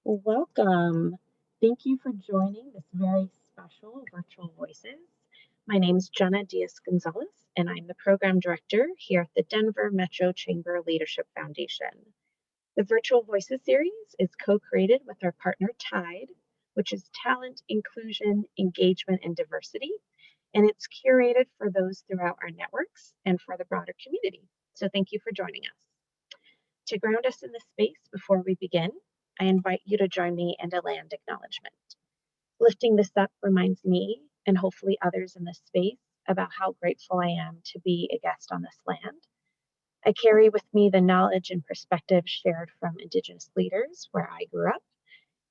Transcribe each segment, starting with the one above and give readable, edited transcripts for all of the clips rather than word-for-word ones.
Welcome. Thank you for joining this very special Virtual Voices. My name is Jenna Diaz-Gonzalez, and I'm the Program Director here at the Denver Metro Chamber Leadership Foundation. The Virtual Voices series is co-created with our partner TIDE, which is Talent, Inclusion, Engagement, and Diversity, and it's curated for those throughout our networks and for the broader community. So thank you for joining us. To ground us in the space before we begin, I invite you to join me in a land acknowledgement. Lifting this up reminds me, and hopefully others in this space, about how grateful I am to be a guest on this land. I carry with me the knowledge and perspective shared from Indigenous leaders where I grew up,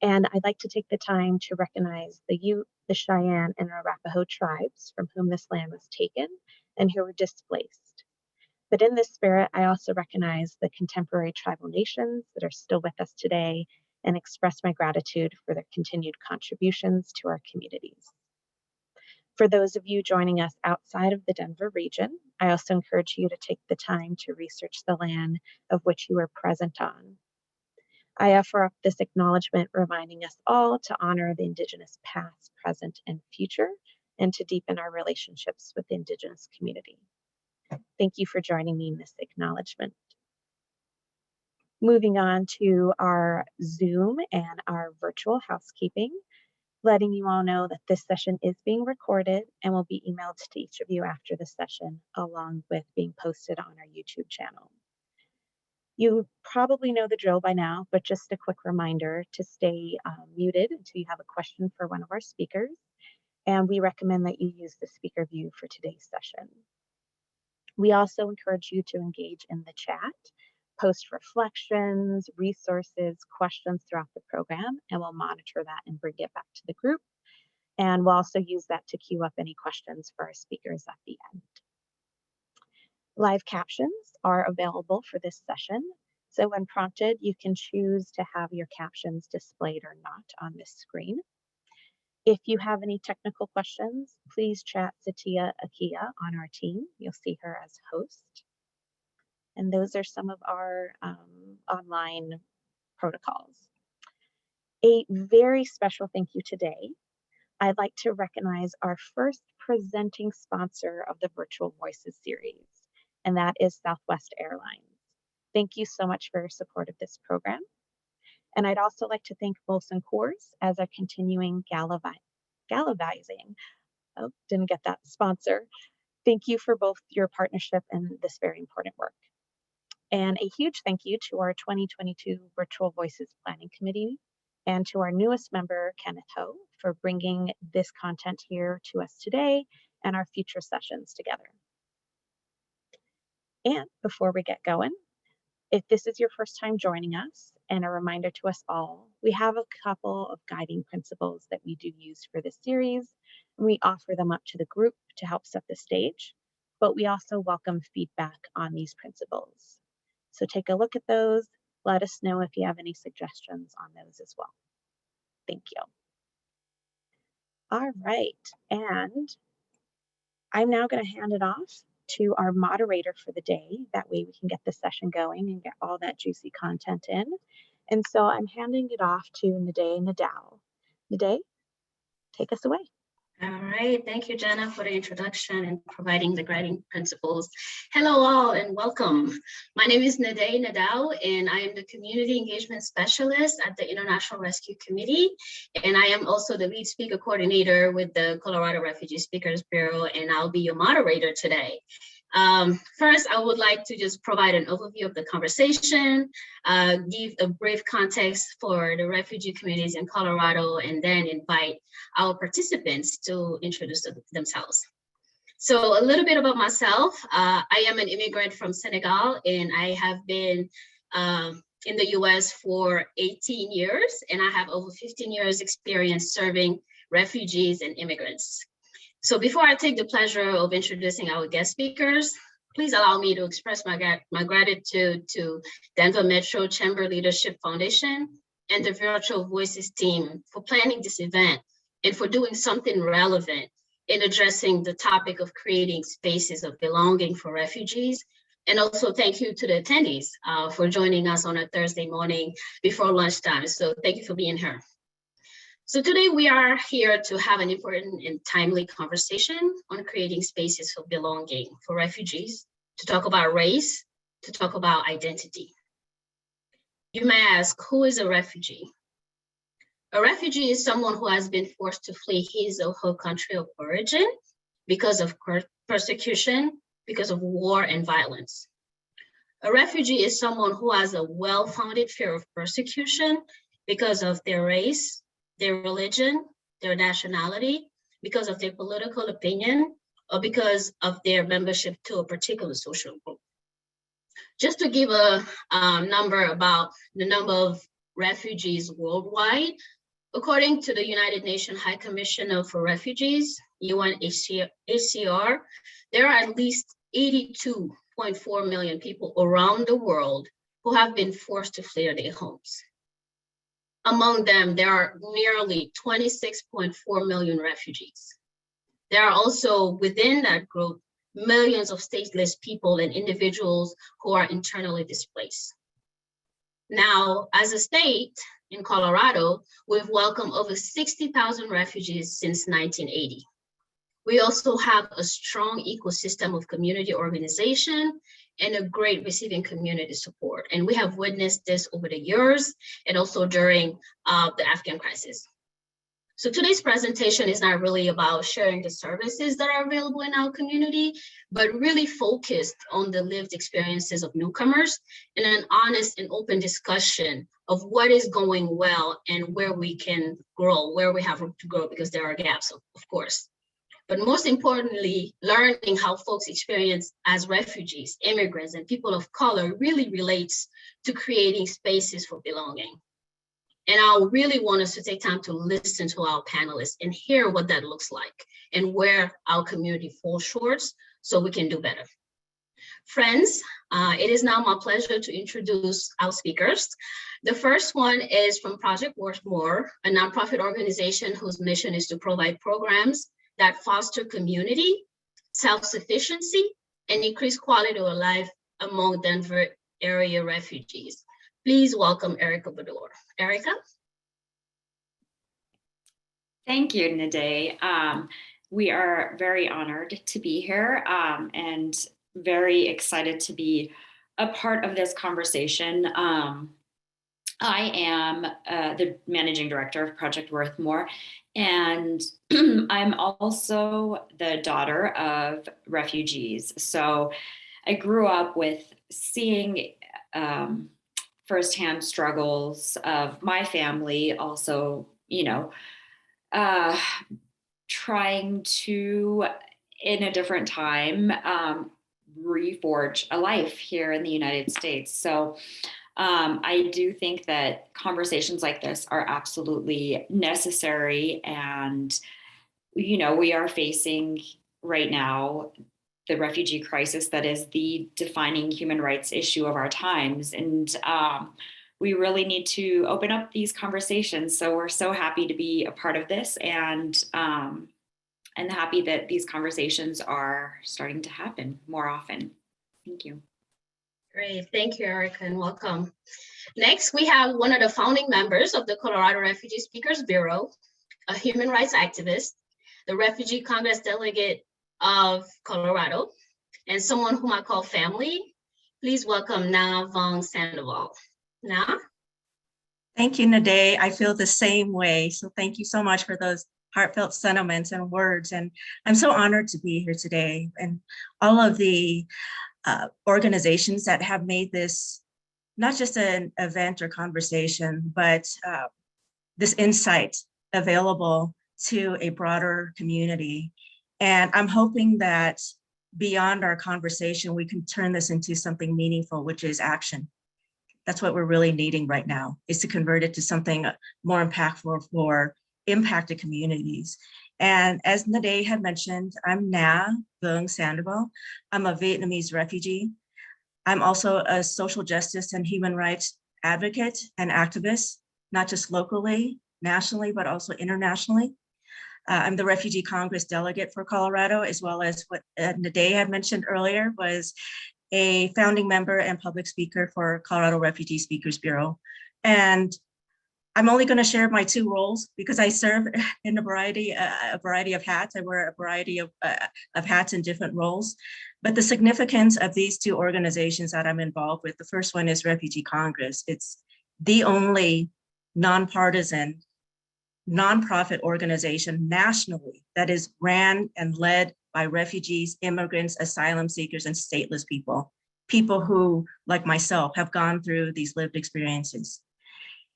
and I'd like to take the time to recognize the Ute, the Cheyenne, and Arapaho tribes from whom this land was taken and who were displaced. But in this spirit, I also recognize the contemporary tribal nations that are still with us today and express my gratitude for their continued contributions to our communities. For those of you joining us outside of the Denver region, I also encourage you to take the time to research the land of which you are present on. I offer up this acknowledgement reminding us all to honor the Indigenous past, present, and future, and to deepen our relationships with the Indigenous community. Thank you for joining me in this acknowledgement. Moving on to our Zoom and our virtual housekeeping, letting you all know that this session is being recorded and will be emailed to each of you after the session, along with being posted on our YouTube channel. You probably know the drill by now, but just a quick reminder to stay muted until you have a question for one of our speakers. And we recommend that you use the speaker view for today's session. We also encourage you to engage in the chat, post reflections, resources, questions throughout the program, and we'll monitor that and bring it back to the group. And we'll also use that to queue up any questions for our speakers at the end. Live captions are available for this session. So when prompted, you can choose to have your captions displayed or not on this screen. If you have any technical questions, please chat Zatia Akia on our team. You'll see her as host. And those are some of our online protocols. A very special thank you today. I'd like to recognize our first presenting sponsor of the Virtual Voices series, and that is Southwest Airlines. Thank you so much for your support of this program. And I'd also like to thank Molson Coors as our continuing galvanizing. Oh, didn't get that sponsor. Thank you for both your partnership and this very important work. And a huge thank you to our 2022 Virtual Voices Planning Committee and to our newest member, Kenneth Ho, for bringing this content here to us today and our future sessions together. And before we get going, if this is your first time joining us, and a reminder to us all, we have a couple of guiding principles that we do use for this series, and we offer them up to the group to help set the stage, but we also welcome feedback on these principles. So take a look at those. Let us know if you have any suggestions on those as well. Thank you. All right, and I'm now going to hand it off to our moderator for the day. That way we can get the session going and get all that juicy content in. And so I'm handing it off to Nade Nadal. Nade, take us away. All right, thank you, Jenna, for the introduction and providing the guiding principles. Hello all and welcome. My name is Nade Nadal and I am the Community Engagement Specialist at the International Rescue Committee. And I am also the lead speaker coordinator with the Colorado Refugee Speakers Bureau, and I'll be your moderator today. First, I would like to just provide an overview of the conversation, give a brief context for the refugee communities in Colorado, and then invite our participants to introduce themselves. So a little bit about myself. I am an immigrant from Senegal, and I have been in the US for 18 years, and I have over 15 years experience serving refugees and immigrants. So before I take the pleasure of introducing our guest speakers, please allow me to express my gratitude to Denver Metro Chamber Leadership Foundation and the Virtual Voices team for planning this event and for doing something relevant in addressing the topic of creating spaces of belonging for refugees And also thank you to the attendees for joining us on a Thursday morning before lunchtime. So thank you for being here. So today we are here to have an important and timely conversation on creating spaces for belonging for refugees, to talk about race, to talk about identity. You may ask, who is a refugee? A refugee is someone who has been forced to flee his or her country of origin because of persecution, because of war and violence. A refugee is someone who has a well-founded fear of persecution because of their race, their religion, their nationality, because of their political opinion, or because of their membership to a particular social group. Just to give a number about the number of refugees worldwide, according to the United Nations High Commissioner for Refugees, UNHCR, there are at least 82.4 million people around the world who have been forced to flee their homes. Among them, there are nearly 26.4 million refugees. There are also within that group, millions of stateless people and individuals who are internally displaced. Now, as a state in Colorado, we've welcomed over 60,000 refugees since 1980. We also have a strong ecosystem of community organization and a great receiving community support. And we have witnessed this over the years and also during the Afghan crisis. So today's presentation is not really about sharing the services that are available in our community, but really focused on the lived experiences of newcomers and an honest and open discussion of what is going well and where we can grow, where we have room to grow, because there are gaps, of course. But most importantly, learning how folks experience as refugees, immigrants, and people of color really relates to creating spaces for belonging. And I really want us to take time to listen to our panelists and hear what that looks like and where our community falls short so we can do better. Friends, it is now my pleasure to introduce our speakers. The first one is from Project Worthmore, a nonprofit organization whose mission is to provide programs that foster community, self-sufficiency, and increase quality of life among Denver area refugees. Please welcome Erica Bador. Erica? Thank you, Nade. We are very honored to be here and very excited to be a part of this conversation. I am the managing director of Project Worthmore, and I'm also the daughter of refugees. So I grew up with seeing firsthand struggles of my family, also, trying to, in a different time, reforge a life here in the United States. So I do think that conversations like this are absolutely necessary. And, we are facing right now the refugee crisis that is the defining human rights issue of our times. And we really need to open up these conversations. So we're so happy to be a part of this and happy that these conversations are starting to happen more often. Thank you. Great, thank you, Erica, and welcome. Next, we have one of the founding members of the Colorado Refugee Speakers Bureau, a human rights activist, the Refugee Congress delegate of Colorado, and someone whom I call family. Please welcome Na Vong Sandoval. Na? Thank you, Nade. I feel the same way. So thank you so much for those heartfelt sentiments and words. And I'm so honored to be here today. And all of the organizations that have made this not just an event or conversation, but this insight available to a broader community. And I'm hoping that beyond our conversation, we can turn this into something meaningful, which is action. That's what we're really needing right now, is to convert it to something more impactful for impacted communities. And as Nade had mentioned, I'm Na Vong Sandoval. I'm a Vietnamese refugee. I'm also a social justice and human rights advocate and activist, not just locally, nationally, but also internationally. I'm the Refugee Congress delegate for Colorado, as well as what Nade had mentioned earlier was a founding member and public speaker for Colorado Refugee Speakers Bureau. And I'm only going to share my 2 roles because I serve in a variety of hats. I wear a variety of hats in different roles. But the significance of these 2 organizations that I'm involved with, the first one is Refugee Congress. It's the only nonpartisan, nonprofit organization nationally that is ran and led by refugees, immigrants, asylum seekers, and stateless people who, like myself, have gone through these lived experiences.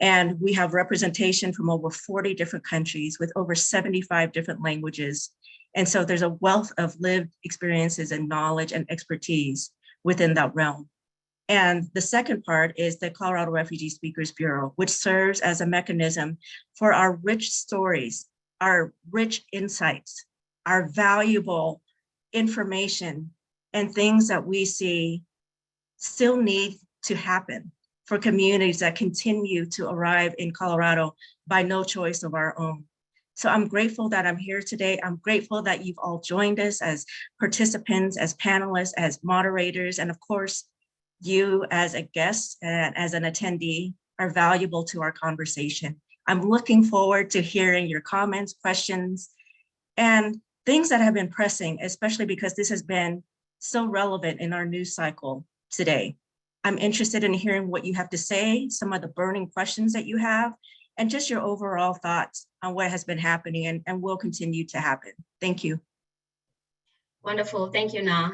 And we have representation from over 40 different countries with over 75 different languages. And so there's a wealth of lived experiences and knowledge and expertise within that realm. And the second part is the Colorado Refugee Speakers Bureau, which serves as a mechanism for our rich stories, our rich insights, our valuable information, and things that we see still need to happen for communities that continue to arrive in Colorado by no choice of our own. So I'm grateful that I'm here today. I'm grateful that you've all joined us as participants, as panelists, as moderators, and of course, you as a guest and as an attendee are valuable to our conversation. I'm looking forward to hearing your comments, questions, and things that have been pressing, especially because this has been so relevant in our news cycle today. I'm interested in hearing what you have to say, some of the burning questions that you have, and just your overall thoughts on what has been happening and will continue to happen. Thank you. Wonderful, thank you, Na.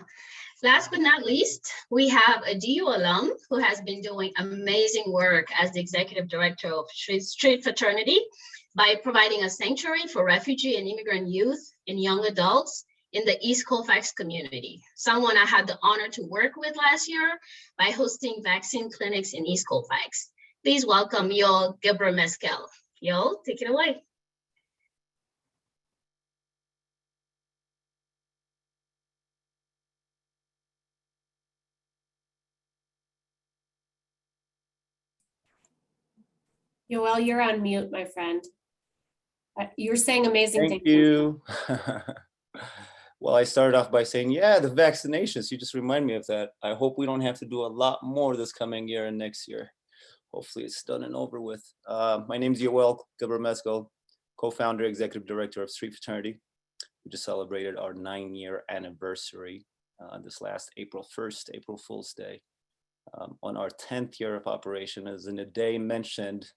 Last but not least, we have a DU alum who has been doing amazing work as the executive director of Street Fraternity by providing a sanctuary for refugee and immigrant youth and young adults in the East Colfax community. Someone I had the honor to work with last year by hosting vaccine clinics in East Colfax. Please welcome Yoel Gebremezkel. Yoel, take it away. Yoel, you're on mute, my friend. You're saying amazing things. Thank you. Well, I started off by saying, yeah, the vaccinations, you just remind me of that. I hope we don't have to do a lot more this coming year and next year. Hopefully it's done and over with. My name is Yoel Gebremezkel, co-founder, executive director of Street Fraternity. We just celebrated our 9-year anniversary this last April 1st, April Fool's Day. On our 10th year of operation, as Nade mentioned,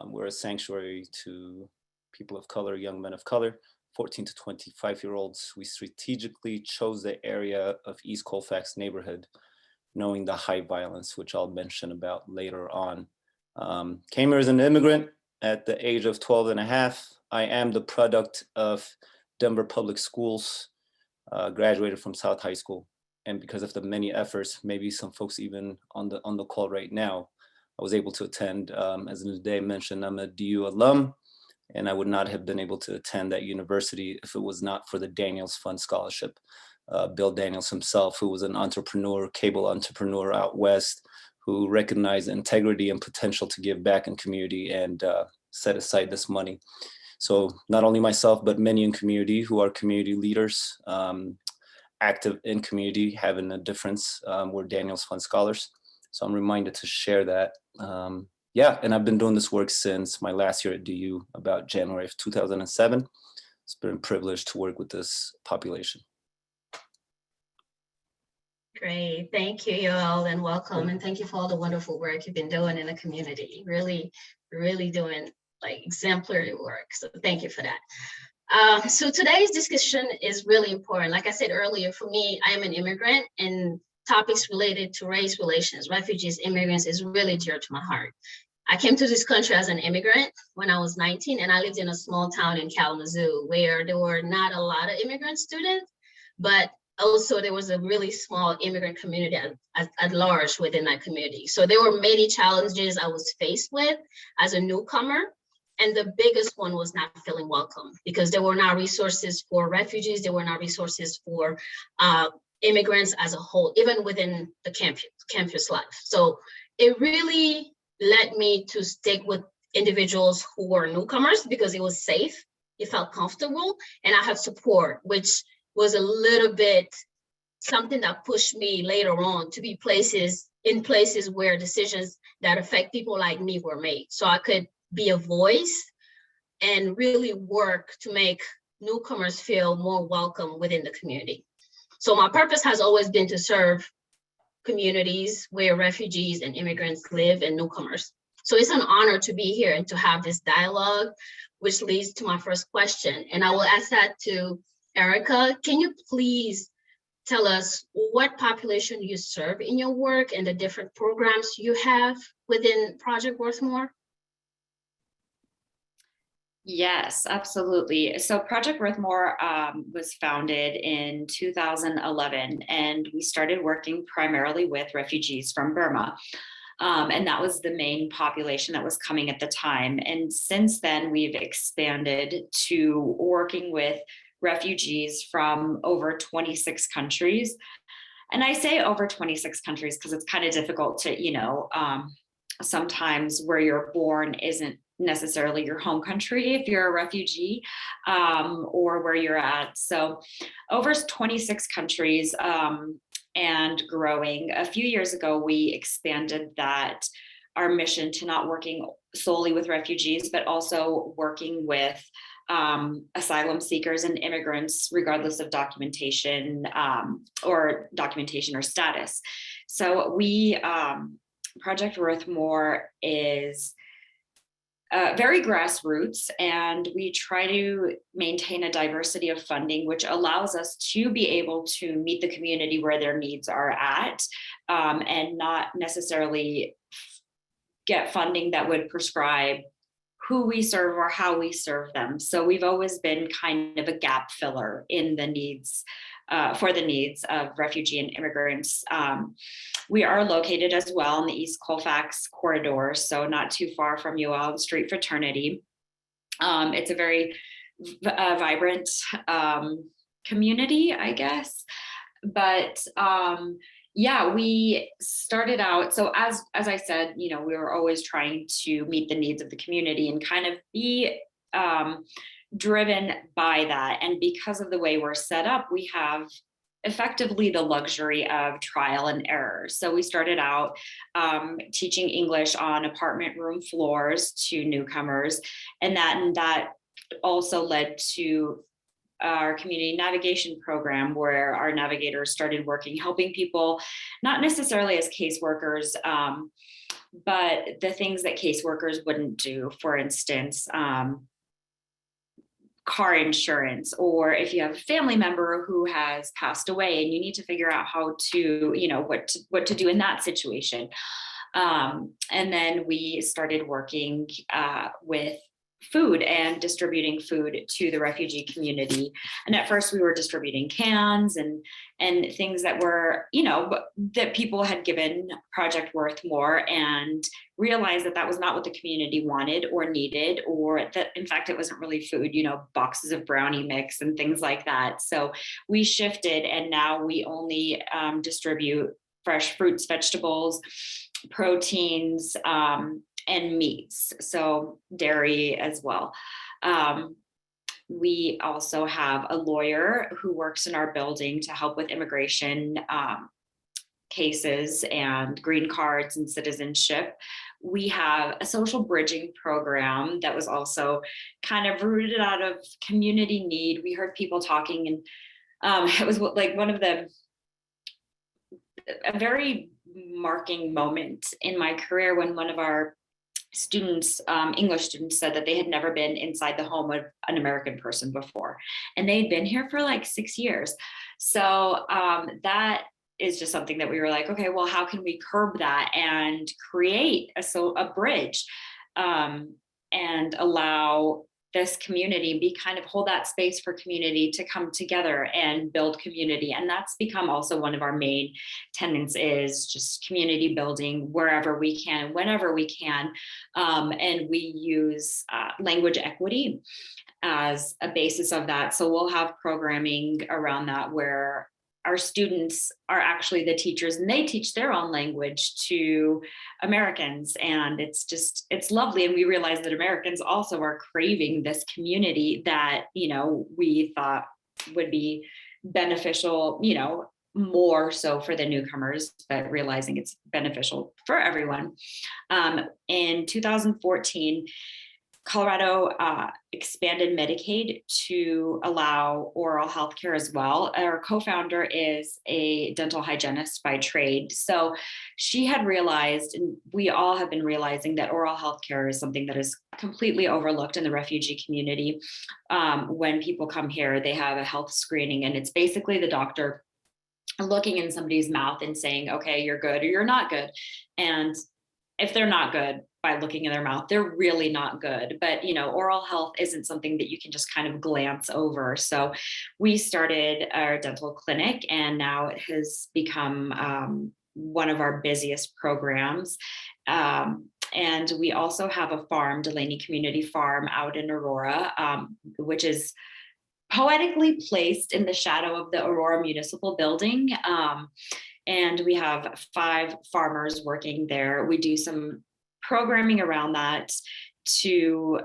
we're a sanctuary to people of color, young men of color, 14 to 25-year-olds. We strategically chose the area of East Colfax neighborhood, knowing the high violence, which I'll mention about later on. Came here as an immigrant at the age of 12 and a half. I am the product of Denver Public Schools, graduated from South High School. And because of the many efforts, maybe some folks even on the call right now, I was able to attend. As Nade mentioned, I'm a DU alum, and I would not have been able to attend that university if it was not for the Daniels Fund Scholarship. Bill Daniels himself, who was an entrepreneur, cable entrepreneur out west, who recognized integrity and potential to give back in community and set aside this money. So not only myself, but many in community who are community leaders, active in community, having a difference, were Daniels Fund Scholars. So I'm reminded to share that. Yeah, and I've been doing this work since my last year at DU, about January of 2007. It's been a privilege to work with this population. Great, thank you, Yoel, and welcome. And thank you for all the wonderful work you've been doing in the community. Really, really doing like exemplary work. So thank you for that. So today's discussion is really important. Like I said earlier, for me, I am an immigrant, and topics related to race relations, refugees, immigrants is really dear to my heart. I came to this country as an immigrant when I was 19, and I lived in a small town in Kalamazoo where there were not a lot of immigrant students, but also there was a really small immigrant community at large within that community. So there were many challenges I was faced with as a newcomer. And the biggest one was not feeling welcome because there were not resources for refugees. There were not resources for immigrants as a whole, even within the campus life. So it really led me to stick with individuals who were newcomers because it was safe, it felt comfortable, and I had support, which was a little bit something that pushed me later on to be in places where decisions that affect people like me were made. So I could be a voice and really work to make newcomers feel more welcome within the community. So my purpose has always been to serve communities where refugees and immigrants live and newcomers. So it's an honor to be here and to have this dialogue, which leads to my first question. And I will ask that to Erica. Can you please tell us what population you serve in your work and the different programs you have within Project Worthmore? Yes, absolutely. So Project Worthmore was founded in 2011, and we started working primarily with refugees from Burma. And that was the main population that was coming at the time. And since then, we've expanded to working with refugees from over 26 countries. And I say over 26 countries because it's kind of difficult to, sometimes where you're born isn't necessarily your home country if you're a refugee, or where you're at. So over 26 countries, and growing. A few years ago, we expanded our mission to not working solely with refugees, but also working with asylum seekers and immigrants, regardless of documentation or status. So Project Worthmore is very grassroots, and we try to maintain a diversity of funding, which allows us to be able to meet the community where their needs are at, and not necessarily get funding that would prescribe who we serve or how we serve them. So we've always been kind of a gap filler in the needs, for the needs of refugee and immigrants. We are located as well in the East Colfax corridor, so not too far from you all, Street Fraternity. It's a very vibrant community, I guess. But yeah, we started out, so as I said, we were always trying to meet the needs of the community and kind of be driven by that. And because of the way we're set up, we have effectively the luxury of trial and error. So we started out teaching English on apartment room floors to newcomers, and that also led to our community navigation program, where our navigators started working, helping people, not necessarily as caseworkers, but the things that caseworkers wouldn't do. For instance, car insurance, or if you have a family member who has passed away and you need to figure out how to, what to do in that situation. And then we started working with food and distributing food to the refugee community. And at first we were distributing cans and things that were, that people had given Project Worthmore, and realized that was not what the community wanted or needed, or that in fact it wasn't really food, boxes of brownie mix and things like that. So we shifted, and now we only distribute fresh fruits, vegetables, proteins, and meats, so dairy as well. We also have a lawyer who works in our building to help with immigration cases and green cards and citizenship. We have a social bridging program that was also kind of rooted out of community need. We heard people talking, and it was like a very marking moment in my career when one of our students, English students, said that they had never been inside the home of an American person before, and they'd been here for like 6 years. So that is just something that we were like, okay, well, how can we curb that and create a bridge, and allow this community hold that space for community to come together and build community. And that's become also one of our main tenets, is just community building wherever we can, whenever we can. And we use language equity as a basis of that. So we'll have programming around that where our students are actually the teachers, and they teach their own language to Americans. And it's lovely. And we realize that Americans also are craving this community that, we thought would be beneficial, more so for the newcomers, but realizing it's beneficial for everyone. In 2014, Colorado expanded Medicaid to allow oral health care as well. Our co-founder is a dental hygienist by trade. So she had realized, and we all have been realizing, that oral health care is something that is completely overlooked in the refugee community. When people come here, they have a health screening, and it's basically the doctor looking in somebody's mouth and saying, okay, you're good or you're not good. And if they're not good by looking in their mouth, they're really not good. But, oral health isn't something that you can just kind of glance over. So we started our dental clinic, and now it has become one of our busiest programs. And we also have a farm, Delaney Community Farm, out in Aurora, which is poetically placed in the shadow of the Aurora Municipal Building. And we have 5 farmers working there. We do some programming around that to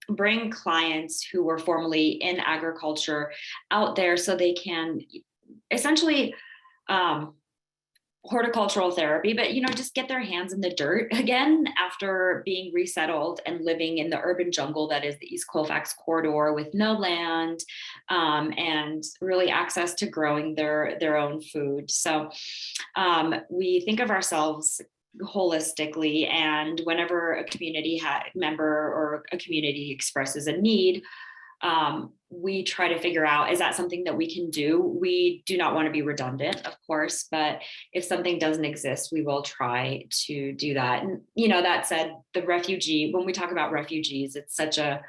bring clients who were formerly in agriculture out there so they can essentially horticultural therapy, but just get their hands in the dirt again after being resettled and living in the urban jungle that is the East Colfax corridor with no land and really access to growing their own food. So we think of ourselves holistically, and whenever a community member or a community expresses a need, we try to figure out, is that something that we can do? We do not want to be redundant, of course, but if something doesn't exist, we will try to do that. And, that said, when we talk about refugees, it's such a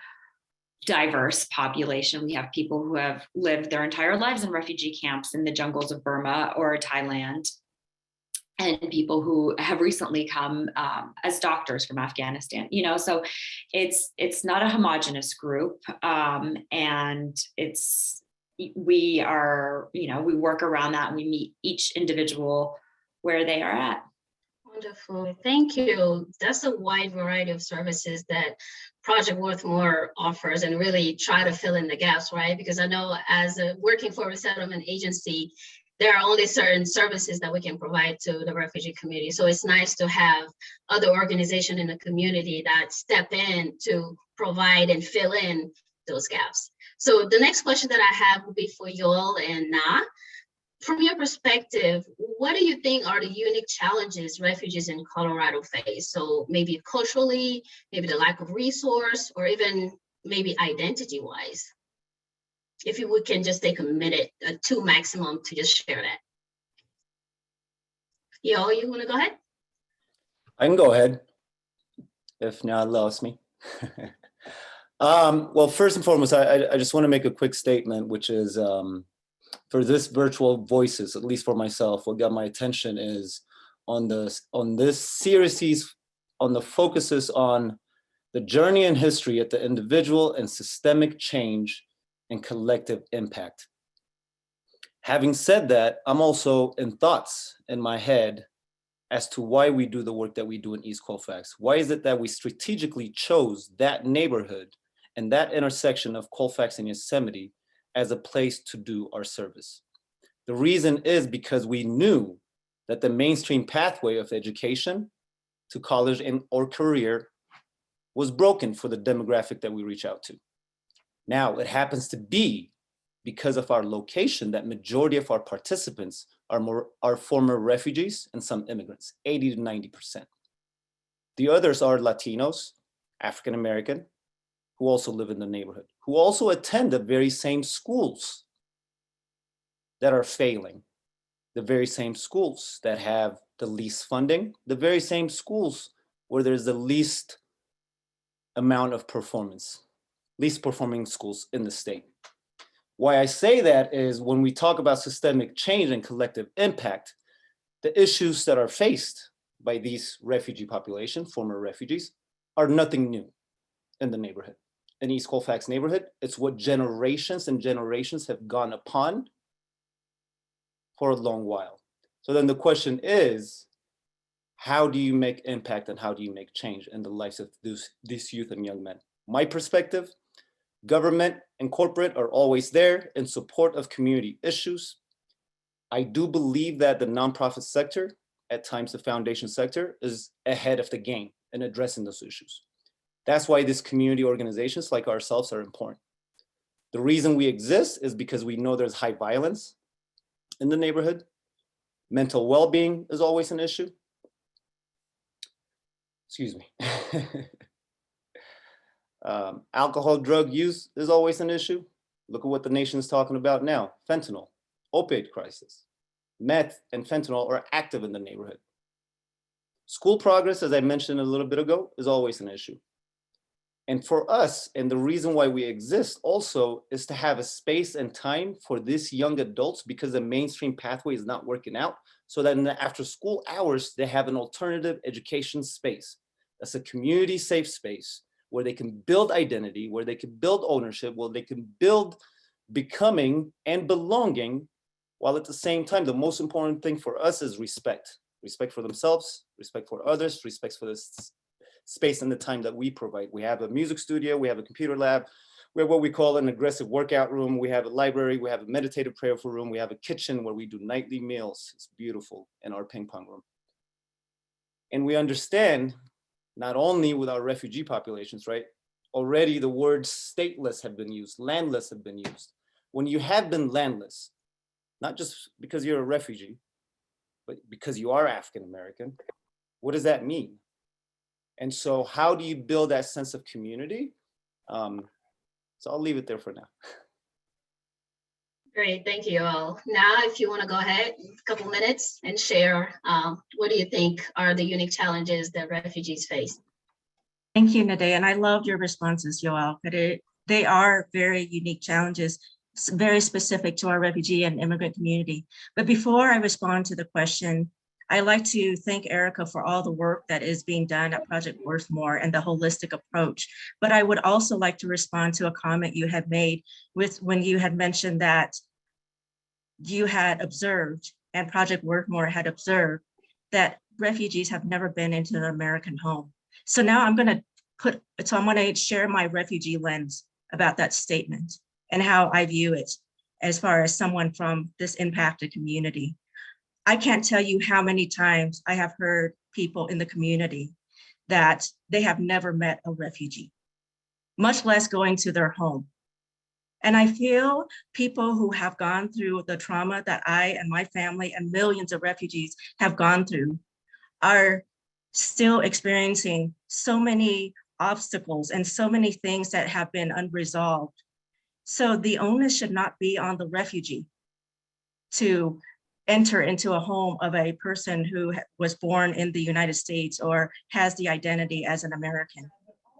diverse population. We have people who have lived their entire lives in refugee camps in the jungles of Burma or Thailand, and people who have recently come as doctors from Afghanistan, so it's not a homogenous group. And we work around that, and we meet each individual where they are at. Wonderful, thank you. That's a wide variety of services that Project Worthmore offers, and really try to fill in the gaps, right? Because I know as working for a resettlement agency, there are only certain services that we can provide to the refugee community. So it's nice to have other organizations in the community that step in to provide and fill in those gaps. So the next question that I have will be for Yoel and Na. From your perspective, what do you think are the unique challenges refugees in Colorado face? So maybe culturally, maybe the lack of resource, or even maybe identity-wise? If we can just take a minute, 2 maximum, to just share that. Yo, you want to go ahead? I can go ahead, if not allows me. Well, first and foremost, I just want to make a quick statement, which is for this virtual voices, at least for myself, what got my attention is on this series, on the focuses on the journey and history at the individual and systemic change and collective impact. Having said that, I'm also in thoughts in my head as to why we do the work that we do in East Colfax. Why is it that we strategically chose that neighborhood and that intersection of Colfax and Yosemite as a place to do our service? The reason is because we knew that the mainstream pathway of education to college or career was broken for the demographic that we reach out to. Now, it happens to be because of our location that majority of our participants are former refugees and some immigrants, 80 to 90%. The others are Latinos, African American, who also live in the neighborhood, who also attend the very same schools that are failing, the very same schools that have the least funding, the very same schools where there's the least amount of performance, least performing schools in the state. Why I say that is when we talk about systemic change and collective impact, the issues that are faced by these refugee population, former refugees, are nothing new in the neighborhood. In East Colfax neighborhood, it's what generations and generations have gone upon for a long while. So then the question is, how do you make impact and how do you make change in the lives of these youth and young men? My perspective, government and corporate are always there in support of community issues, I do believe that the nonprofit sector, at times the foundation sector, is ahead of the game in addressing those issues. That's why these community organizations like ourselves are important. The reason we exist is because we know there's high violence in the neighborhood. Mental well-being is always an issue. Excuse me. Alcohol, drug use is always an issue. Look at what the nation is talking about now. Fentanyl, opioid crisis. Meth and fentanyl are active in the neighborhood. School progress, as I mentioned a little bit ago, is always an issue. And for us, and the reason why we exist also is to have a space and time for these young adults, because the mainstream pathway is not working out, so that in the after school hours, they have an alternative education space. That's a community safe space where they can build identity, where they can build ownership, where they can build becoming and belonging, while at the same time, the most important thing for us is respect. Respect for themselves, respect for others, respect for this space and the time that we provide. We have a music studio, we have a computer lab, we have what we call an aggressive workout room, we have a library, we have a meditative prayerful room, we have a kitchen where we do nightly meals. It's beautiful, in our ping pong room. And we understand, not only with our refugee populations, right? Already the words stateless have been used, landless have been used. When you have been landless, not just because you're a refugee, but because you are African American, what does that mean? And so how do you build that sense of community? So I'll leave it there for now. Great, thank you all. Now, if you want to go ahead, a couple minutes and share, what do you think are the unique challenges that refugees face? Thank you, Nade, and I loved your responses, Yoel, but they are very unique challenges, very specific to our refugee and immigrant community. But before I respond to the question, I'd like to thank Erica for all the work that is being done at Project Worthmore and the holistic approach. But I would also like to respond to a comment you had made when you had mentioned that you had observed, and Project Worthmore had observed, that refugees have never been into an American home. So now I'm going to share my refugee lens about that statement and how I view it as far as someone from this impacted community. I can't tell you how many times I have heard people in the community that they have never met a refugee, much less going to their home. And I feel people who have gone through the trauma that I and my family and millions of refugees have gone through are still experiencing so many obstacles and so many things that have been unresolved. So the onus should not be on the refugee to enter into a home of a person who was born in the United States or has the identity as an American.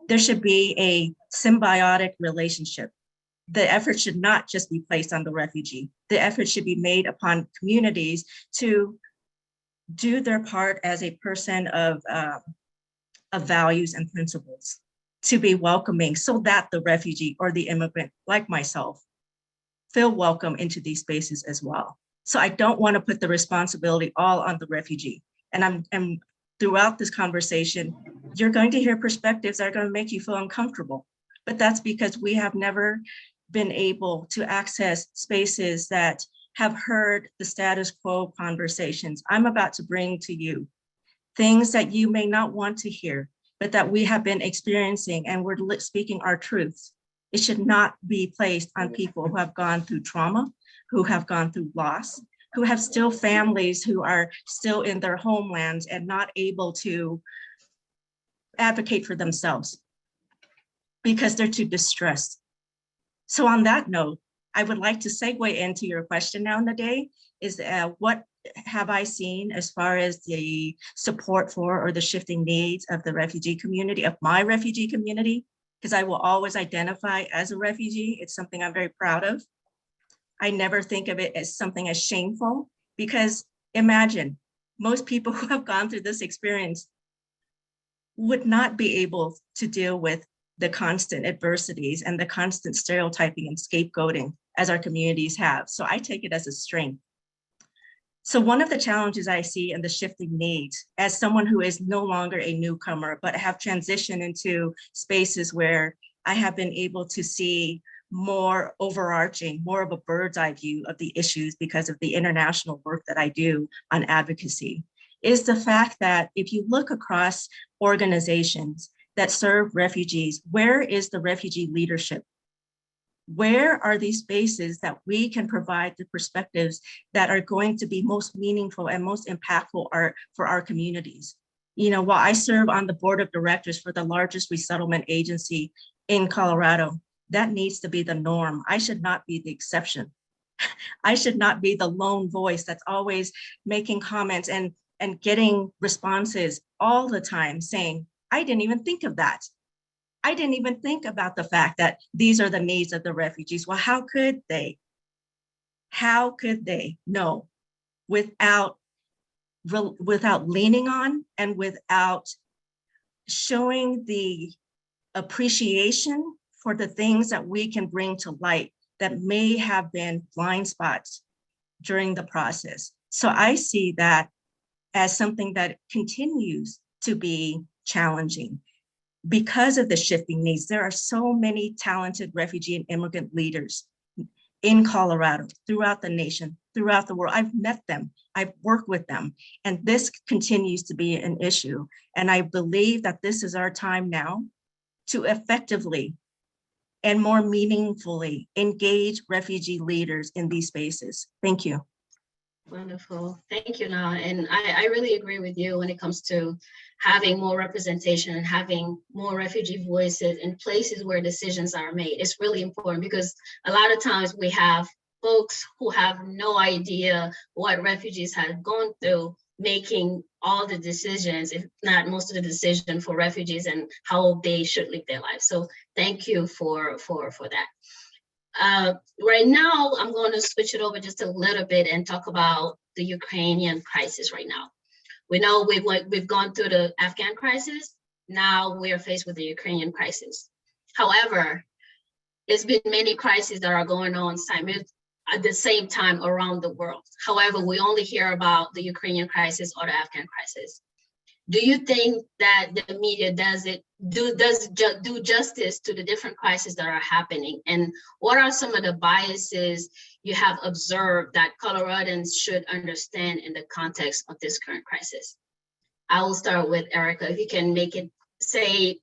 There should be a symbiotic relationship. The effort should not just be placed on the refugee. The effort should be made upon communities to do their part as a person of values and principles, to be welcoming so that the refugee or the immigrant, like myself, feel welcome into these spaces as well. So I don't want to put the responsibility all on the refugee. And I'm throughout this conversation, you're going to hear perspectives that are going to make you feel uncomfortable. But that's because we have never been able to access spaces that have heard the status quo conversations I'm about to bring to you. Things that you may not want to hear, but that we have been experiencing, and we're speaking our truths. It should not be placed on people who have gone through trauma, who have gone through loss, who have still families who are still in their homelands and not able to advocate for themselves because they're too distressed. So on that note, I would like to segue into your question now, Nade, is what have I seen as far as the support for or the shifting needs of the refugee community, of my refugee community? Because I will always identify as a refugee. It's something I'm very proud of. I never think of it as something as shameful, because imagine most people who have gone through this experience would not be able to deal with the constant adversities and the constant stereotyping and scapegoating as our communities have. So I take it as a strength. So one of the challenges I see in the shifting needs, as someone who is no longer a newcomer, but have transitioned into spaces where I have been able to see more overarching, more of a bird's eye view of the issues because of the international work that I do on advocacy, is the fact that if you look across organizations that serve refugees, where is the refugee leadership? Where are these spaces that we can provide the perspectives that are going to be most meaningful and most impactful for our communities? You know, while I serve on the board of directors for the largest resettlement agency in Colorado, that needs to be the norm. I should not be the exception. I should not be the lone voice that's always making comments and getting responses all the time saying, I didn't even think of that. I didn't even think about the fact that these are the needs of the refugees. Well, how could they? How could they know without leaning on and without showing the appreciation for the things that we can bring to light that may have been blind spots during the process? So I see that as something that continues to be challenging. Because of the shifting needs, there are so many talented refugee and immigrant leaders in Colorado, throughout the nation, throughout the world. I've met them, I've worked with them, and this continues to be an issue. And I believe that this is our time now to effectively and more meaningfully engage refugee leaders in these spaces. Thank you. Wonderful. Thank you, Now. And I really agree with you when it comes to having more representation and having more refugee voices in places where decisions are made. It's really important because a lot of times we have folks who have no idea what refugees have gone through making all the decisions, if not most of the decision for refugees and how they should live their lives. So thank you for that. Right now, I'm going to switch it over just a little bit and talk about the Ukrainian crisis right now. We know we've gone through the Afghan crisis. Now we are faced with the Ukrainian crisis. However, there's been many crises that are going on at the same time around the world. However, we only hear about the Ukrainian crisis or the Afghan crisis. Do you think that the media does do justice to the different crises that are happening? And what are some of the biases you have observed that Coloradans should understand in the context of this current crisis? I will start with Erica. If you can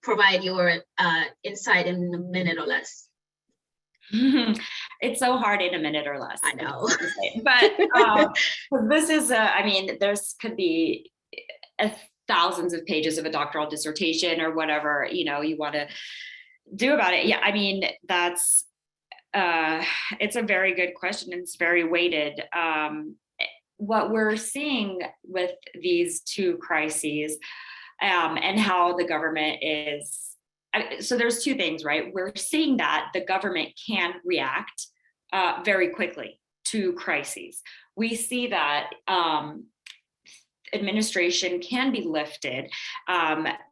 provide your insight in a minute or less. It's so hard in a minute or less. I know. But this is, there's could be thousands of pages of a doctoral dissertation or whatever, you want to do about it. Yeah, that's, it's a very good question. And it's very weighted. What we're seeing with these two crises and how the government is, so there's two things, right? We're seeing that the government can react very quickly to crises. We see that administration can be lifted,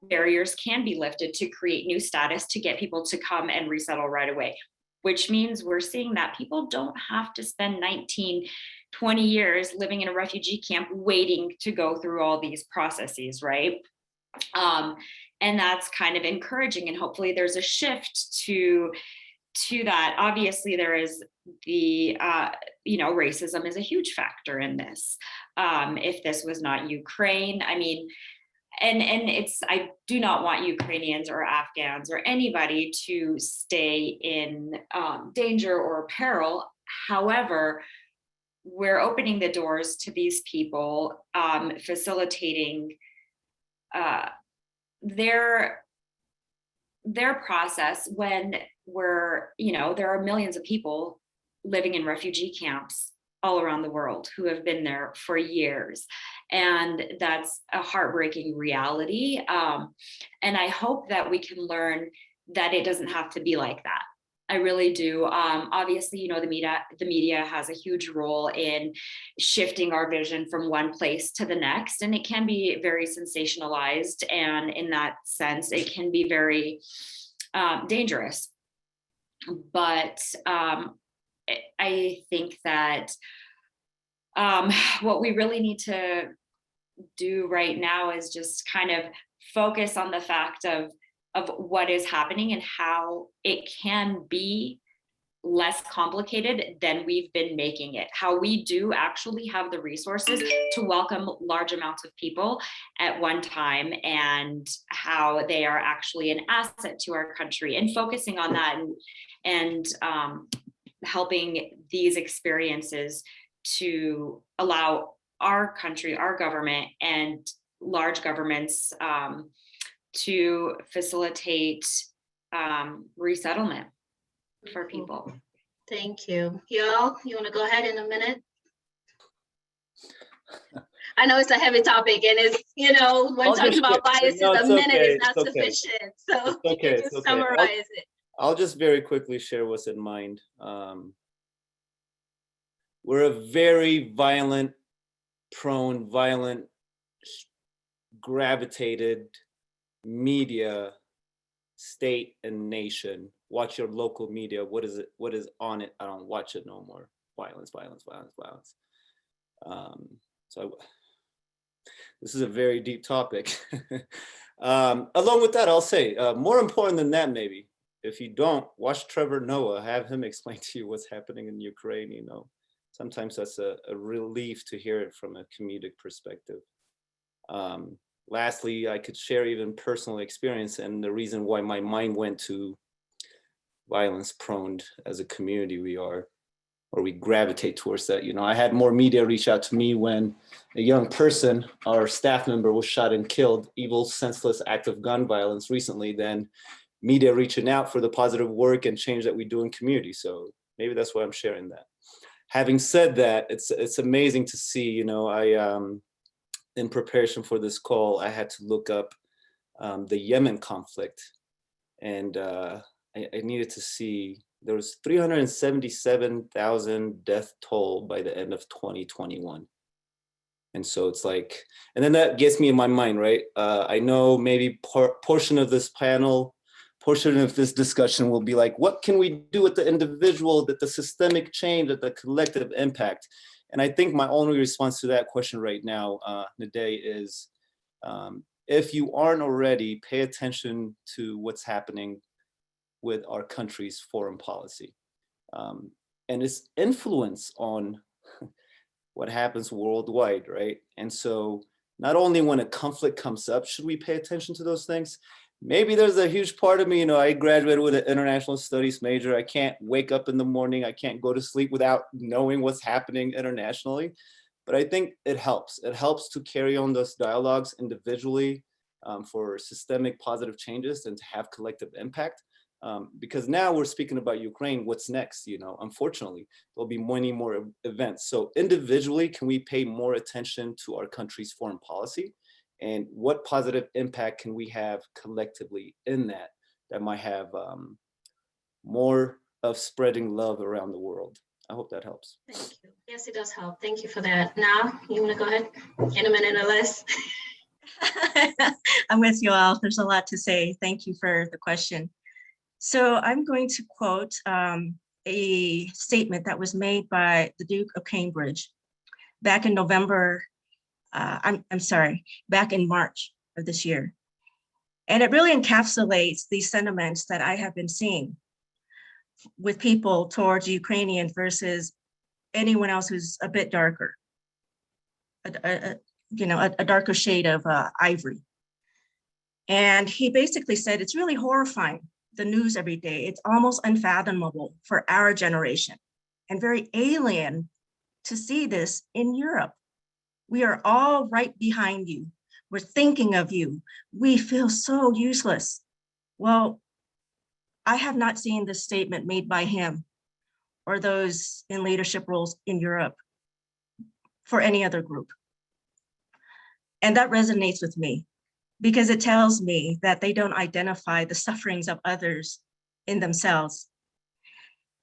barriers can be lifted to create new status to get people to come and resettle right away, which means we're seeing that people don't have to spend 19, 20 years living in a refugee camp waiting to go through all these processes, right? And that's kind of encouraging, and hopefully there's a shift to that. Obviously there is the racism is a huge factor in this. If this was not Ukraine, and it's, I do not want Ukrainians or Afghans or anybody to stay in danger or peril. However, we're opening the doors to these people, facilitating their process when there are millions of people living in refugee camps all around the world who have been there for years. And that's a heartbreaking reality. And I hope that we can learn that it doesn't have to be like that. I really do. Obviously, the media has a huge role in shifting our vision from one place to the next, and it can be very sensationalized. And in that sense, it can be very dangerous. But I think that what we really need to do right now is just kind of focus on the fact of what is happening and how it can be less complicated than we've been making it. How we do actually have the resources to welcome large amounts of people at one time, and how they are actually an asset to our country, and focusing on that, and helping these experiences to allow our country, our government, and large governments to facilitate resettlement for people. Thank you. Y'all, you want to go ahead in a minute? I know it's a heavy topic, and it's, when I'll talking just about get- biases, no, a it's minute okay, is not it's okay. sufficient. So It's you okay, can it's just okay. summarize it. I'll just very quickly share what's in mind. We're a very violent, gravitated media state and nation. Watch your local media. What is it? What is on it? I don't watch it no more. Violence. This is a very deep topic. Along with that, I'll say more important than that, maybe, if you don't, watch Trevor Noah, have him explain to you what's happening in Ukraine. Sometimes that's a relief to hear it from a comedic perspective. Lastly, I could share even personal experience and the reason why my mind went to violence prone as a community we are, or we gravitate towards that. I had more media reach out to me when a young person, our staff member, was shot and killed, evil, senseless act of gun violence recently, than media reaching out for the positive work and change that we do in community. So maybe that's why I'm sharing that. Having said that, it's amazing to see, in preparation for this call, I had to look up the Yemen conflict, and I needed to see there was 377,000 death toll by the end of 2021. And so it's like, and then that gets me in my mind, right? I know maybe portion of this panel, portion of this discussion will be like, what can we do at the individual, that the systemic change, that the collective impact? And I think my only response to that question right now, Nade, is if you aren't already, pay attention to what's happening with our country's foreign policy and its influence on what happens worldwide, right? And so not only when a conflict comes up, should we pay attention to those things? Maybe there's a huge part of me, I graduated with an international studies major. I can't wake up in the morning, I can't go to sleep without knowing what's happening internationally. But I think it helps. It helps to carry on those dialogues individually for systemic positive changes and to have collective impact. Because now we're speaking about Ukraine, what's next? Unfortunately, there'll be many more events. So individually, can we pay more attention to our country's foreign policy? And what positive impact can we have collectively in that might have more of spreading love around the world? I hope that helps. Thank you. Yes, it does help. Thank you for that. Now, you want to go ahead in a minute or less? I'm with you all. There's a lot to say. Thank you for the question. So I'm going to quote a statement that was made by the Duke of Cambridge back in November, back in March of this year. And it really encapsulates these sentiments that I have been seeing with people towards Ukrainian versus anyone else who's a bit darker, a darker shade of ivory. And he basically said, it's really horrifying, the news every day. It's almost unfathomable for our generation and very alien to see this in Europe. We are all right behind you. We're thinking of you. We feel so useless. Well, I have not seen this statement made by him or those in leadership roles in Europe for any other group. And that resonates with me because it tells me that they don't identify the sufferings of others in themselves.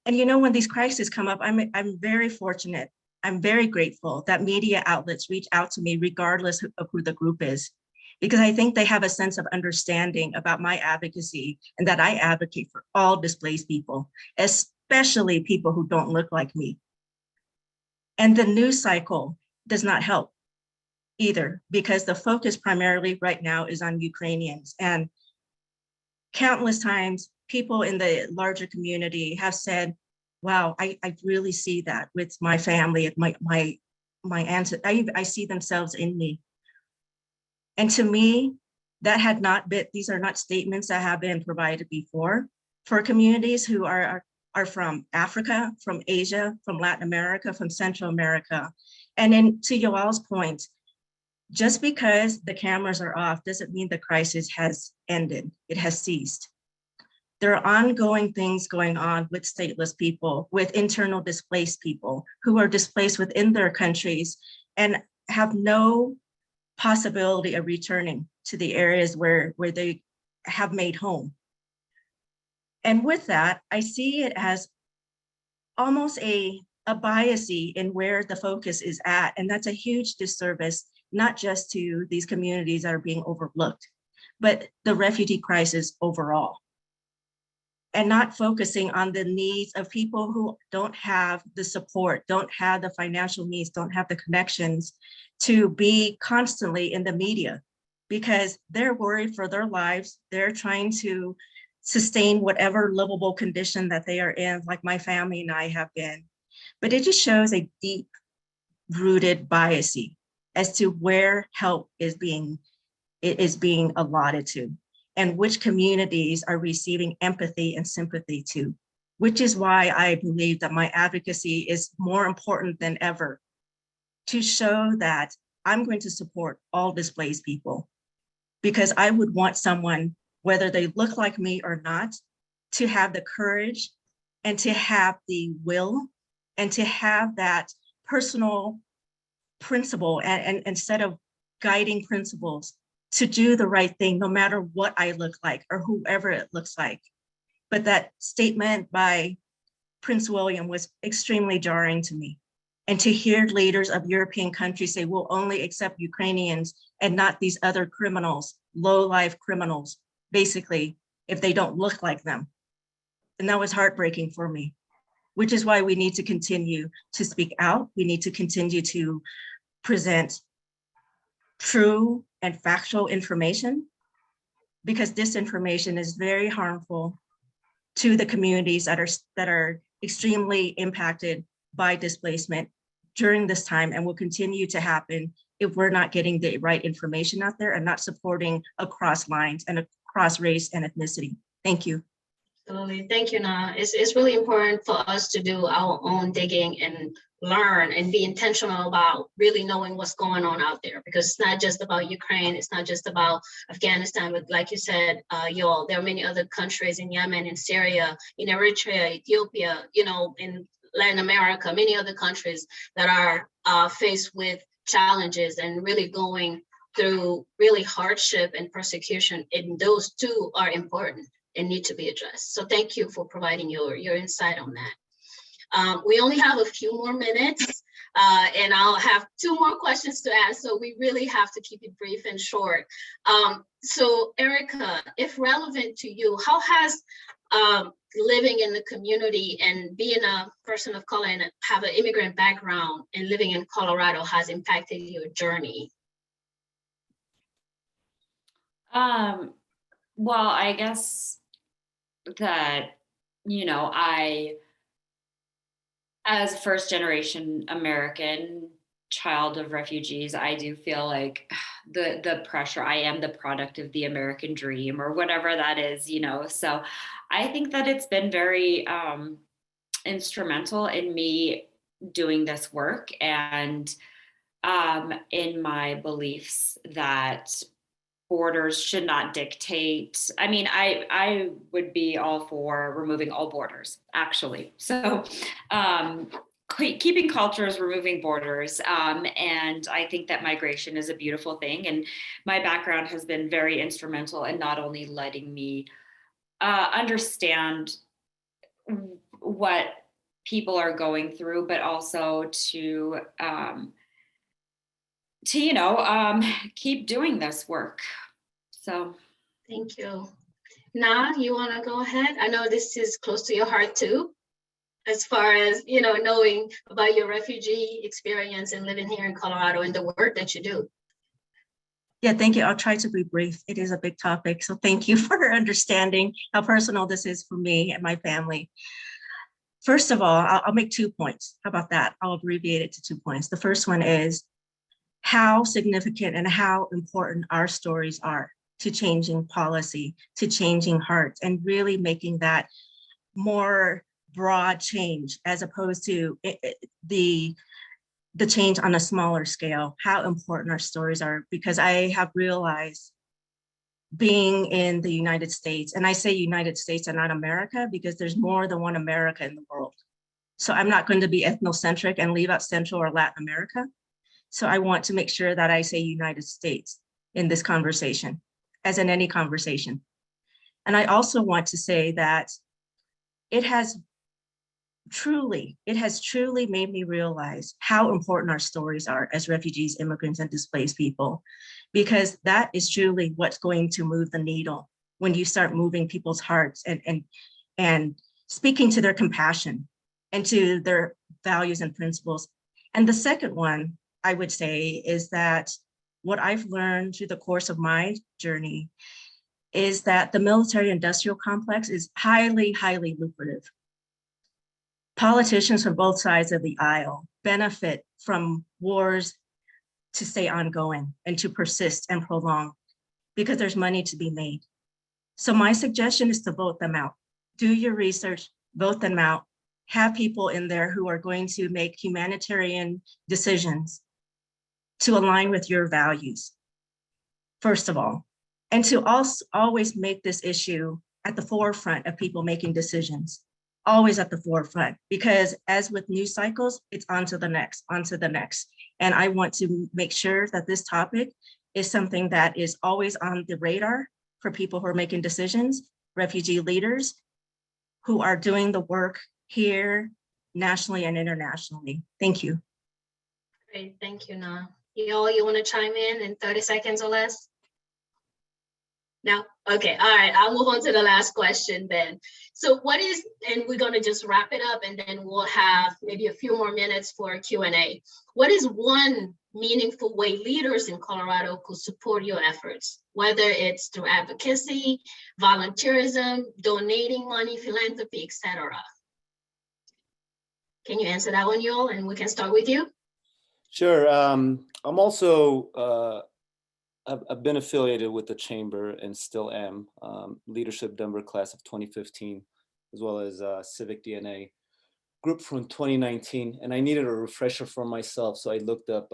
And when these crises come up, I'm very fortunate. I'm very grateful that media outlets reach out to me regardless of who the group is, because I think they have a sense of understanding about my advocacy and that I advocate for all displaced people, especially people who don't look like me. And the news cycle does not help either, because the focus primarily right now is on Ukrainians. And countless times, people in the larger community have said, wow, I really see that with my family, and my ancestors. I see themselves in me. And to me, that had not been, these are not statements that have been provided before for communities who are from Africa, from Asia, from Latin America, from Central America. And then to Yoel's point, just because the cameras are off doesn't mean the crisis has ended. It has ceased. There are ongoing things going on with stateless people, with internal displaced people who are displaced within their countries and have no possibility of returning to the areas where they have made home. And with that, I see it as almost a biasy in where the focus is at. And that's a huge disservice, not just to these communities that are being overlooked, but the refugee crisis overall. And not focusing on the needs of people who don't have the support, don't have the financial needs, don't have the connections to be constantly in the media, because they're worried for their lives. They're trying to sustain whatever livable condition that they are in, like my family and I have been. But it just shows a deep rooted bias as to where help is being allotted to, and which communities are receiving empathy and sympathy to, which is why I believe that my advocacy is more important than ever, to show that I'm going to support all displaced people, because I would want someone, whether they look like me or not, to have the courage and to have the will and to have that personal principle and set of guiding principles to do the right thing, no matter what I look like or whoever it looks like. But that statement by Prince William was extremely jarring to me. And to hear leaders of European countries say, we'll only accept Ukrainians and not these other criminals, low-life criminals, basically, if they don't look like them. And that was heartbreaking for me, which is why we need to continue to speak out. We need to continue to present true and factual information, because disinformation is very harmful to the communities that are extremely impacted by displacement during this time, and will continue to happen if we're not getting the right information out there and not supporting across lines and across race and ethnicity. Thank you. Absolutely. Thank you, Na. It's really important for us to do our own digging and learn and be intentional about really knowing what's going on out there, because it's not just about Ukraine. It's not just about Afghanistan, but like you said, Yoel, there are many other countries in Yemen, in Syria, in Eritrea, Ethiopia, in Latin America, many other countries that are faced with challenges and really going through really hardship and persecution. And those too are important and need to be addressed. So thank you for providing your insight on that. We only have a few more minutes, and I'll have 2 more questions to ask, so we really have to keep it brief and short. So Erica, if relevant to you, how has living in the community and being a person of color and have an immigrant background and living in Colorado has impacted your journey? Well, I guess that, I, as first generation American child of refugees, I do feel like the pressure, I am the product of the American dream or whatever that is, so I think that it's been very instrumental in me doing this work and in my beliefs that borders should not dictate. I mean, I would be all for removing all borders, actually. So keeping cultures, removing borders. And I think that migration is a beautiful thing. And my background has been very instrumental in not only letting me understand what people are going through, but also to keep doing this work. So thank you. Na, you want to go ahead? I know this is close to your heart too, as far as knowing about your refugee experience and living here in Colorado and the work that you do. Yeah, thank you. I'll try to be brief. It is a big topic, so thank you for understanding how personal this is for me and my family. First of all, I'll make 2 points. How about that? I'll abbreviate it to 2 points. The first one is how significant and how important our stories are to changing policy, to changing hearts, and really making that more broad change as opposed to the change on a smaller scale, how important our stories are, because I have realized being in the United States, and I say United States and not America because there's more than one America in the world. So I'm not going to be ethnocentric and leave out Central or Latin America. So I want to make sure that I say United States in this conversation, as in any conversation. And I also want to say that it has truly made me realize how important our stories are as refugees, immigrants, and displaced people, because that is truly what's going to move the needle when you start moving people's hearts and speaking to their compassion and to their values and principles. And the second one I would say is that what I've learned through the course of my journey is that the military industrial complex is highly, highly lucrative. Politicians from both sides of the aisle benefit from wars to stay ongoing and to persist and prolong because there's money to be made. So my suggestion is to vote them out. Do your research, vote them out, have people in there who are going to make humanitarian decisions to align with your values, first of all, and to also always make this issue at the forefront of people making decisions, always at the forefront, because as with news cycles, it's on to the next, on to the next. And I want to make sure that this topic is something that is always on the radar for people who are making decisions, refugee leaders who are doing the work here, nationally and internationally. Thank you. Great, thank you, Na. You want to chime in 30 seconds or less? No? Okay, all right, I'll move on to the last question then. So what is, and we're gonna just wrap it up and then we'll have maybe a few more minutes for Q&A. What is one meaningful way leaders in Colorado could support your efforts, whether it's through advocacy, volunteerism, donating money, philanthropy, etc.? Can you answer that one, Yul? And we can start with you. Sure. I'm also, I've been affiliated with the Chamber and still am, Leadership Denver class of 2015, as well as Civic DNA group from 2019. And I needed a refresher for myself. So I looked up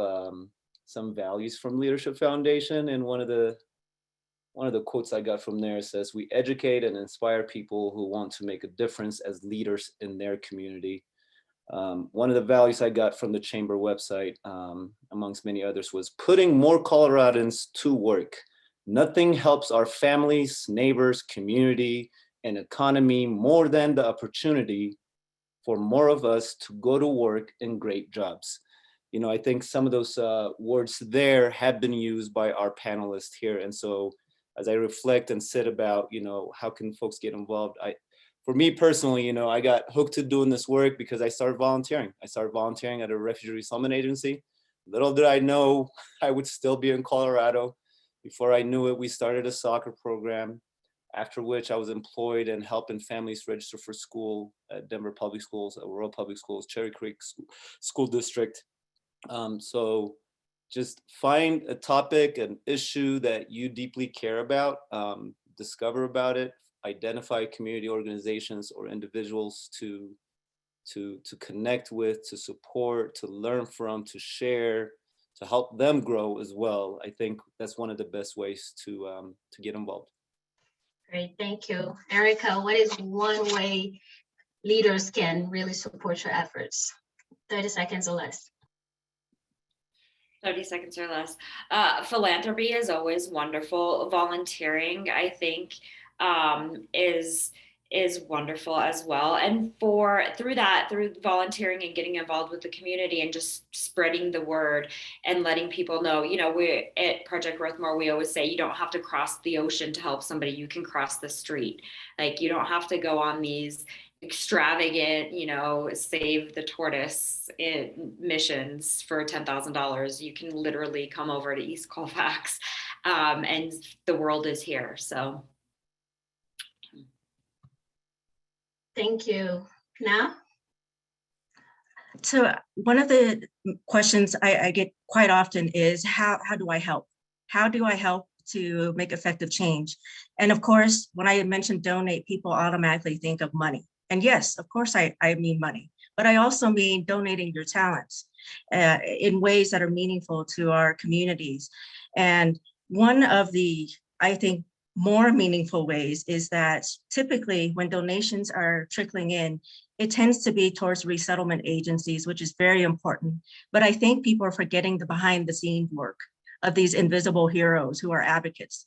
some values from Leadership Foundation. And one of the quotes I got from there says, "We educate and inspire people who want to make a difference as leaders in their community." One of the values I got from the Chamber website, amongst many others, was putting more Coloradans to work. Nothing helps our families, neighbors, community, and economy more than the opportunity for more of us to go to work in great jobs. You know, I think some of those words there have been used by our panelists here. And so as I reflect and sit about, you know, how can folks get involved? For me personally, you know, I got hooked to doing this work because I started volunteering. I started volunteering at a refugee resettlement agency. Little did I know I would still be in Colorado. Before I knew it, we started a soccer program, after which I was employed and helping families register for school at Denver Public Schools, Aurora Public Schools, Cherry Creek School District. So just find a topic, an issue that you deeply care about, discover about it, identify community organizations or individuals to connect with, to support, to learn from, to share, to help them grow as well. I think that's one of the best ways to get involved. Great, thank you. Erica, what is one way leaders can really support your efforts? 30 seconds or less. 30 seconds or less. Philanthropy is always wonderful. Volunteering, I think, is wonderful as well. And through volunteering and getting involved with the community and just spreading the word and letting people know, you know, we at Project Worthmore, we always say you don't have to cross the ocean to help somebody, you can cross the street. Like, you don't have to go on these extravagant, you know, save the tortoise missions for $10,000. You can literally come over to East Colfax, and the world is here. So thank you. Now, So one of the questions I get quite often is how do I help? How do I help to make effective change? And of course, when I mention donate, people automatically think of money. And yes, of course, I mean money, but I also mean donating your talents in ways that are meaningful to our communities. And one of the, I think, more meaningful ways is that typically when donations are trickling in, it tends to be towards resettlement agencies, which is very important. But I think people are forgetting the behind the scenes work of these invisible heroes who are advocates,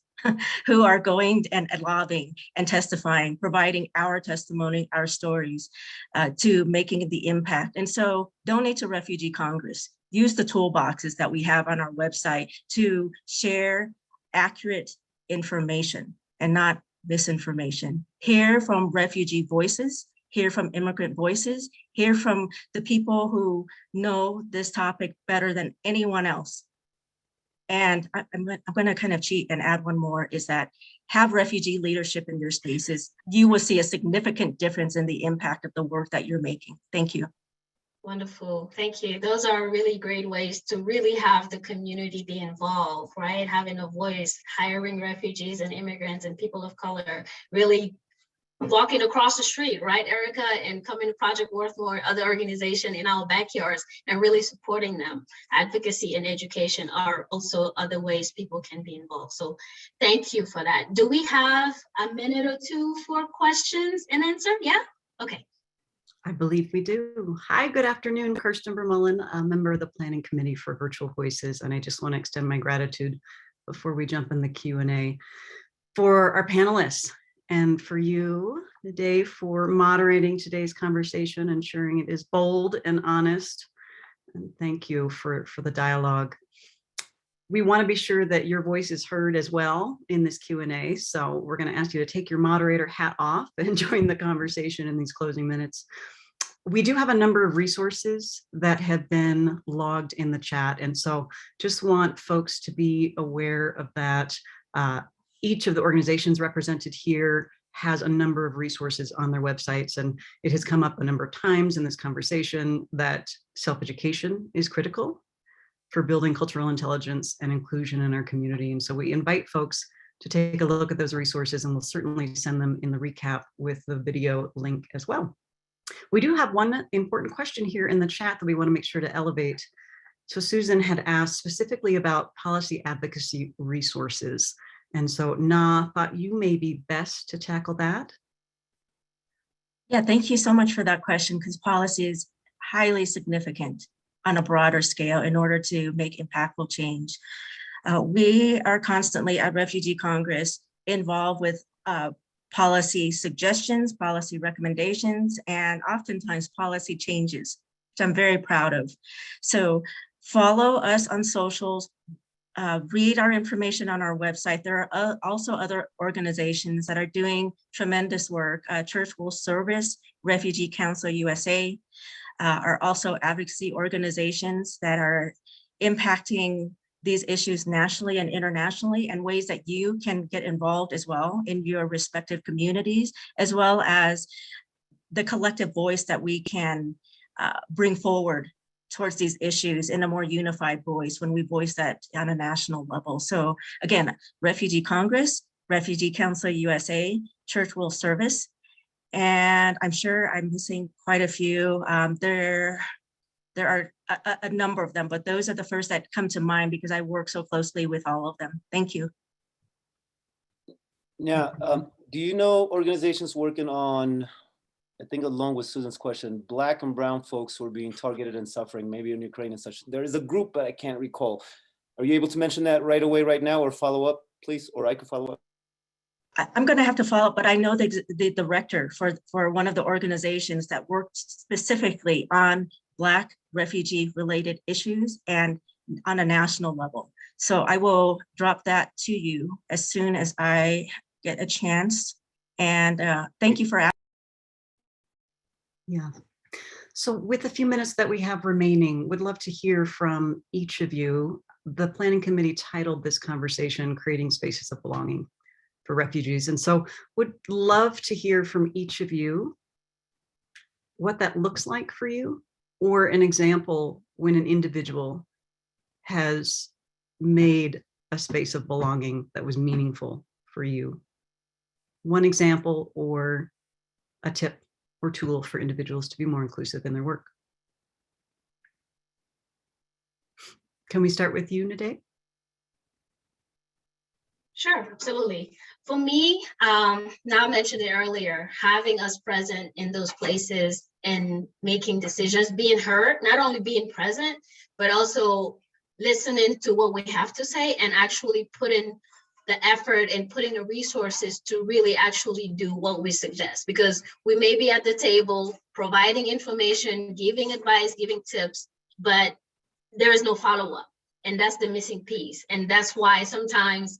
who are going and lobbying and testifying, providing our testimony, our stories to making the impact. And so donate to Refugee Congress. Use the toolboxes that we have on our website to share accurate information and not misinformation. Hear from refugee voices, hear from immigrant voices, hear from the people who know this topic better than anyone else. And I'm going to kind of cheat and add one more, is that have refugee leadership in your spaces. You will see a significant difference in the impact of the work that you're making. Thank you. Wonderful, thank you. Those are really great ways to really have the community be involved, right? Having a voice, hiring refugees and immigrants and people of color, really walking across the street, right, Erica, and coming to Project Worthmore, other organization in our backyards, and really supporting them. Advocacy and education are also other ways people can be involved. So thank you for that. Do we have a minute or two for questions and answer? Yeah, okay. I believe we do. Hi, good afternoon. Kirsten Vermeulen, a member of the Planning Committee for Virtual Voices. And I just want to extend my gratitude before we jump in the Q&A for our panelists and for you today for moderating today's conversation, ensuring it is bold and honest. And thank you for the dialogue. We want to be sure that your voice is heard as well in this Q&A. So we're going to ask you to take your moderator hat off and join the conversation in these closing minutes. We do have a number of resources that have been logged in the chat. And so just want folks to be aware of that. Each of the organizations represented here has a number of resources on their websites. And it has come up a number of times in this conversation that self-education is critical for building cultural intelligence and inclusion in our community. And so we invite folks to take a look at those resources, and we'll certainly send them in the recap with the video link as well. We do have one important question here in the chat that we want to make sure to elevate. So Susan had asked specifically about policy advocacy resources. And so Na, thought you may be best to tackle that. Yeah, thank you so much for that question, because policy is highly significant on a broader scale in order to make impactful change. We are constantly at Refugee Congress involved with policy suggestions, policy recommendations, and oftentimes policy changes, which I'm very proud of. So follow us on socials, read our information on our website. There are also other organizations that are doing tremendous work. Church Will Service, Refugee Council USA, are also advocacy organizations that are impacting these issues nationally and internationally, and ways that you can get involved as well in your respective communities, as well as the collective voice that we can bring forward towards these issues in a more unified voice when we voice that on a national level. So again, Refugee Congress, Refugee Council USA, Church Will Service, and I'm sure I'm missing quite a few. There are a number of them, but those are the first that come to mind because I work so closely with all of them. Thank you. Yeah, do you know organizations working on, I think along with Susan's question, Black and brown folks who are being targeted and suffering, maybe in Ukraine and such? There is a group, but I can't recall. Are you able to mention that right away, right now, or follow up, please? Or I could follow up. I'm going to have to follow up, but I know the director for one of the organizations that worked specifically on Black refugee related issues and on a national level. So I will drop that to you as soon as I get a chance. And thank you for asking. Yeah. So with the few minutes that we have remaining, would love to hear from each of you. The Planning Committee titled this conversation, Creating Spaces of Belonging for Refugees. And so would love to hear from each of you what that looks like for you or an example when an individual has made a space of belonging that was meaningful for you. One example or a tip or tool for individuals to be more inclusive in their work. Can we start with you, Nade? Sure, absolutely. For me, now I mentioned it earlier, having us present in those places and making decisions, being heard, not only being present, but also listening to what we have to say and actually putting the effort and putting the resources to really actually do what we suggest. Because we may be at the table providing information, giving advice, giving tips, but there is no follow-up. And that's the missing piece. And that's why sometimes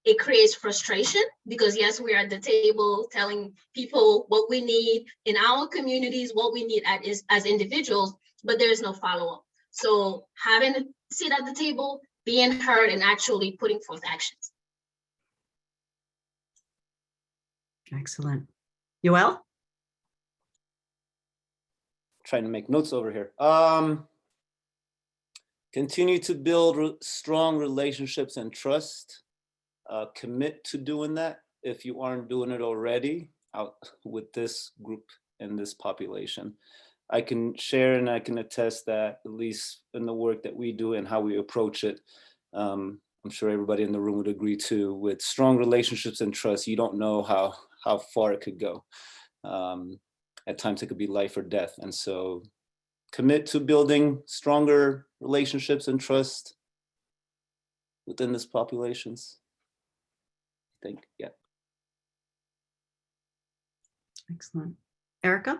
it creates frustration, because yes, we're at the table telling people what we need in our communities, what we need as individuals, but there is no follow-up. So having a seat at the table, being heard, and actually putting forth actions. Excellent. Yoel? Trying to make notes over here. Continue to build strong relationships and trust. Commit to doing that if you aren't doing it already out with this group and this population. I can share and I can attest that, at least in the work that we do and how we approach it, I'm sure everybody in the room would agree too, with strong relationships and trust, you don't know how far it could go. At times it could be life or death. And so commit to building stronger relationships and trust within this populations. I think, yeah. Excellent. Erica?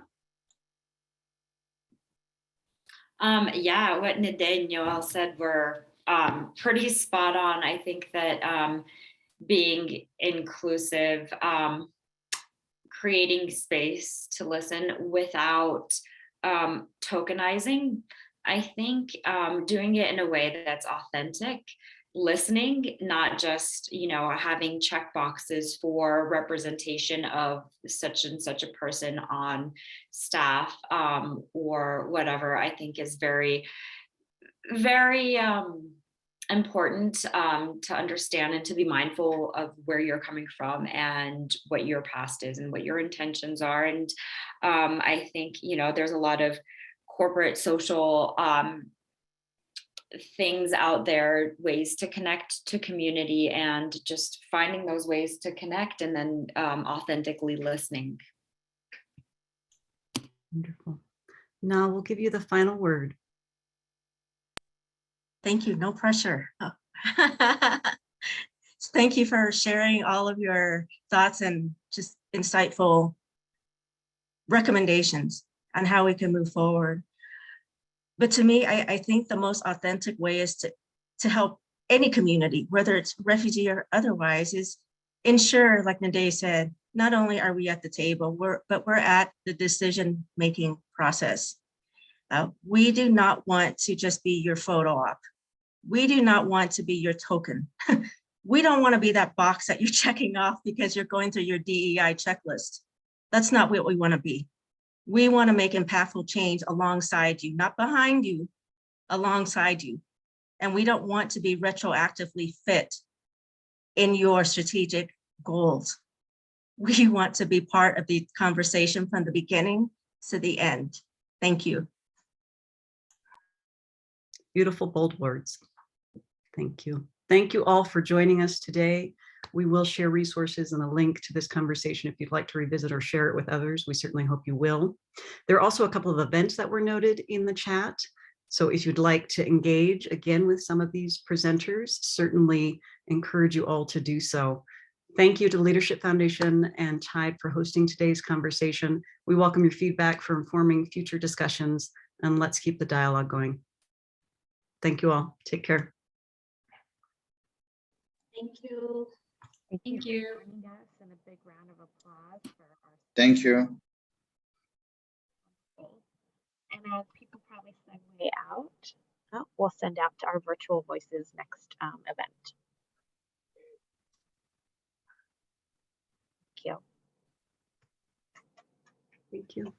Yeah, what Nade and Yoel said were pretty spot on. I think that being inclusive, creating space to listen without tokenizing, I think doing it in a way that's authentic, listening, not just, having check boxes for representation of such and such a person on staff or whatever, I think is very, very important to understand and to be mindful of where you're coming from and what your past is and what your intentions are. And I think, there's a lot of corporate social things out there, ways to connect to community, and just finding those ways to connect and then authentically listening. Wonderful. Now we'll give you the final word. Thank you. No pressure. Oh. Thank you for sharing all of your thoughts and just insightful recommendations on how we can move forward. But to me, I think the most authentic way is to help any community, whether it's refugee or otherwise, is ensure, like Nade said, not only are we at the table, but we're at the decision-making process. We do not want to just be your photo op. We do not want to be your token. We don't want to be that box that you're checking off because you're going through your DEI checklist. That's not what we want to be. We want to make impactful change alongside you, not behind you, alongside you. And we don't want to be retroactively fit in your strategic goals. We want to be part of the conversation from the beginning to the end. Thank you. Beautiful, bold words. Thank you. Thank you all for joining us today. We will share resources and a link to this conversation if you'd like to revisit or share it with others. We certainly hope you will. There are also a couple of events that were noted in the chat. So if you'd like to engage again with some of these presenters, certainly encourage you all to do so. Thank you to Leadership Foundation and Tide for hosting today's conversation. We welcome your feedback for informing future discussions, and let's keep the dialogue going. Thank you all. Take care. Thank you. Thank you. For joining us, and a big round of applause for our. Thank you. And as people probably segue out, we'll send out to our Virtual Voices next event. Thank you. Thank you.